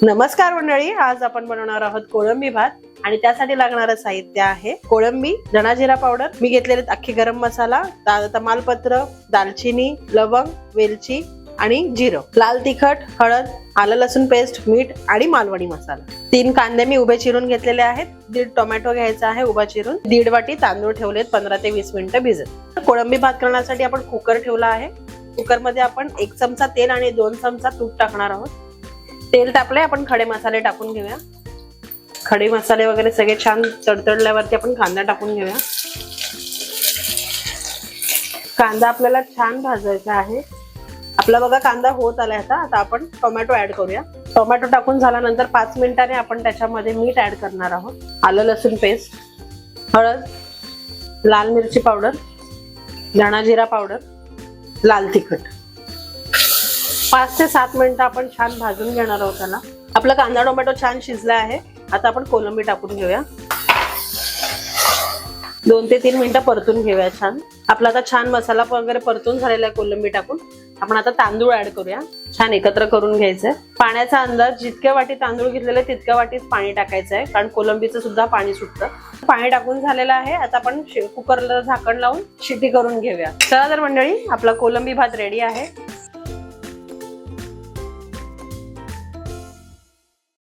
नमस्कार मंडळी, आज आपण बनवणार आहोत कोळंबी भात आणि त्यासाठी लागणारं साहित्य आहे कोळंबी, धना जिरा पावडर, मी घेतलेले अख्खी गरम मसाला, तमालपत्र, दालचिनी, लवंग, वेलची आणि जिरं, लाल तिखट, हळद, आलं लसूण पेस्ट, मीठ आणि मालवणी मसाला। 3 कांदे मी उभे चिरून घेतलेले आहेत, 1.5 टोमॅटो घ्यायचा आहे उभा चिरून, 1.5 वाटी तांदूळ ठेवलेत 15 ते 20 मिनिटं भिजत। कोळंबी भात करण्यासाठी आपण कुकर ठेवला आहे। कुकर मध्ये आपण 1 चमचा तेल आणि 2 चमचा तूप टाकणार आहोत। तेल तापले, आपण खडे मसाले टाकून घेऊया। खडे मसाले वगैरे सगळे छान तडतडल्यावरती आपण कांदा टाकून घेऊया। कांदा आपल्याला छान भाजायचा आहे। आपला बघा कांदा होत आलाय आता आपण टोमॅटो ऍड करूया। टोमॅटो टाकून झाल्यानंतर 5 मिनिटांनी आपण त्याच्यामध्ये मीठ ऍड करणार आहोत, आलं लसूण पेस्ट, हळद, लाल मिरची पावडर, धना जिरा पावडर, लाल तिखट। 5 ते 7 मिनिटं आपण छान भाजून घेणार आहोत त्याला। आपला कांदा टोमॅटो छान शिजला आहे, आता आपण कोलंबी टाकून घेऊया। 2 ते 3 मिनिटं परतून घेऊया छान। आपला आता छान मसाला वगैरे परतून झालेला आहे कोलंबी टाकून। आपण आता तांदूळ ऍड करूया, छान एकत्र करून घ्यायचंय। पाण्याचा अंदाज जितक्या वाटी तांदूळ घेतलेले तितक्या वाटीच पाणी टाकायचं आहे, कारण कोलंबीचं सुद्धा पाणी सुटतं। पाणी टाकून झालेलं आहे, आता आपण कुकरला झाकण लावून शिटी करून घेऊया। चला तर मंडळी, आपला कोलंबी भात रेडी आहे।